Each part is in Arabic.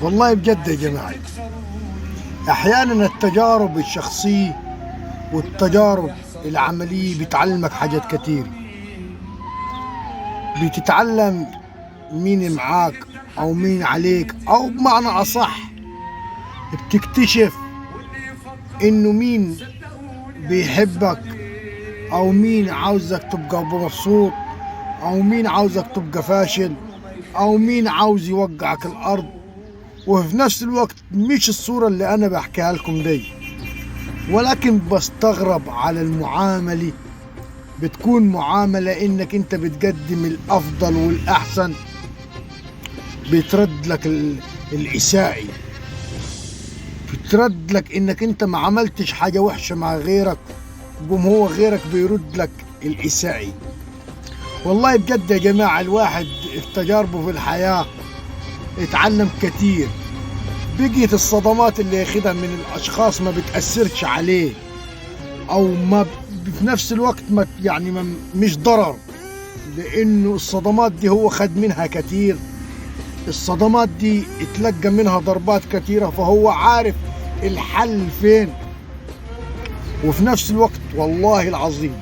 والله بجد يا جماعة، أحيانا التجارب الشخصية والتجارب العملية بتعلمك حاجات كتير. بتتعلم مين معاك أو مين عليك، أو بمعنى أصح بتكتشف إنه مين بيحبك، أو مين عاوزك تبقى مبسوط، أو مين عاوزك تبقى فاشل، أو مين عاوز يوقعك الأرض. وفي نفس الوقت مش الصورة اللي أنا بحكيها لكم دي، ولكن بستغرب على المعاملة. بتكون معاملة إنك أنت بتقدم الأفضل والأحسن، بيترد لك الإسائي، بيترد لك إنك أنت ما عملتش حاجة وحشة مع غيرك، قوم هو غيرك بيرد لك الإسائي. والله بجد يا جماعة، الواحد في تجاربه في الحياة اتعلم كتير. بقيت الصدمات اللي ياخدها من الأشخاص ما بتأثرش عليه، أو ما في نفس الوقت ما يعني ما مش ضرر، لأنه الصدمات دي هو خد منها كتير. الصدمات دي اتلقى منها ضربات كتيرة، فهو عارف الحل فين. وفي نفس الوقت والله العظيم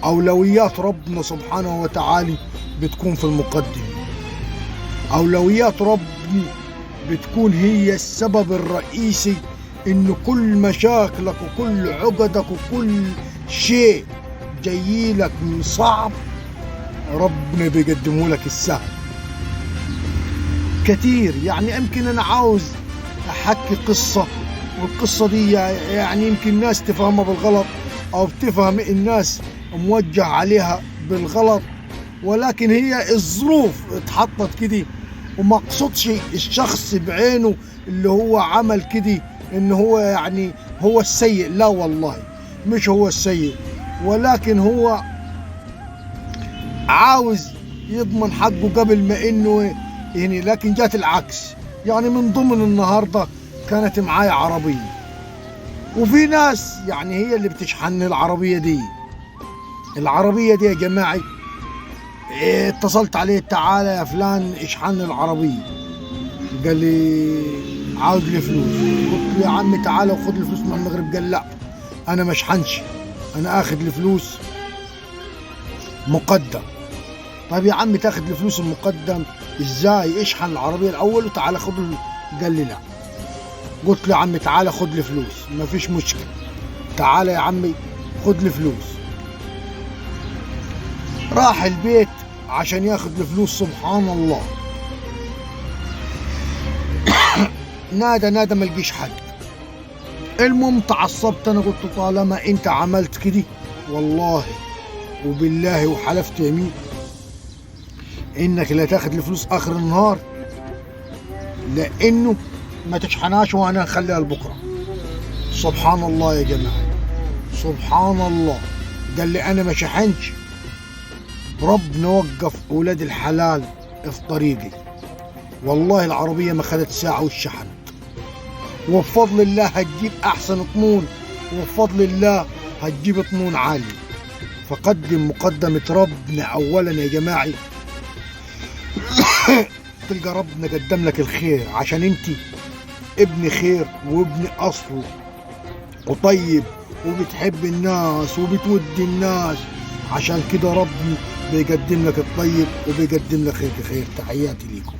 أولويات ربنا سبحانه وتعالى بتكون في المقدمة. أولويات ربنا بتكون هي السبب الرئيسي، إنه كل مشاكلك وكل عقدك وكل شيء جايلك من صعب ربنا بيقدمه لك السهل كتير. يعني يمكن أنا عاوز أحكي قصة، والقصة دي يعني يمكن الناس تفهمها بالغلط، أو بتفهم الناس موجه عليها بالغلط، ولكن هي الظروف اتحطت كده. وما اقصدش الشخص بعينه اللي هو عمل كده ان هو يعني هو السيء، لا والله مش هو السيء، ولكن هو عاوز يضمن حقه قبل ما انه يعني. لكن جات العكس. يعني من ضمن النهارده كانت معايا عربية، وفي ناس يعني هي اللي بتشحن العربية دي. العربية دي يا جماعة اتصلت عليه، تعالى يا فلان اشحن العربية. قال لي عاوز لي فلوس. قلت له يا عمي تعالى وخذ لي فلوس من المغرب. قال لا انا ما اشحنش، انا اخذ لي فلوس مقدم. طيب يا عمي تاخذ لي فلوس المقدم ازاي؟ اشحن العربية الاول وتعالى خذ. قال لي لا. قلت له يا عمي تعالى خذ لي فلوس، ما فيش مشكلة، تعالى يا عمي خذ لي فلوس. راح البيت عشان ياخذ الفلوس. سبحان الله، نادى ما لقيش حد. المهم تعصبت انا، قلت له طالما انت عملت كده والله وبالله وحلفت يمين انك لا تاخذ الفلوس اخر النهار، لانه ما تشحناش وانا نخليها لبكره. سبحان الله يا جماعه، سبحان الله. قال لي انا ما شحنش. ربنا وقف اولاد الحلال في طريقي. والله العربيه ما خدت ساعه وشحنت، وبفضل الله هتجيب احسن طنون، وبفضل الله هتجيب طنون عالي. فقدم مقدمه ربنا اولا يا جماعه، تلقى ربنا قدم لك الخير، عشان انت ابن خير وابن اصل وطيب وبتحب الناس وبتودي الناس. عشان كده ربنا بيقدم لك الطيب وبيقدم لك خير. تحياتي ليكم.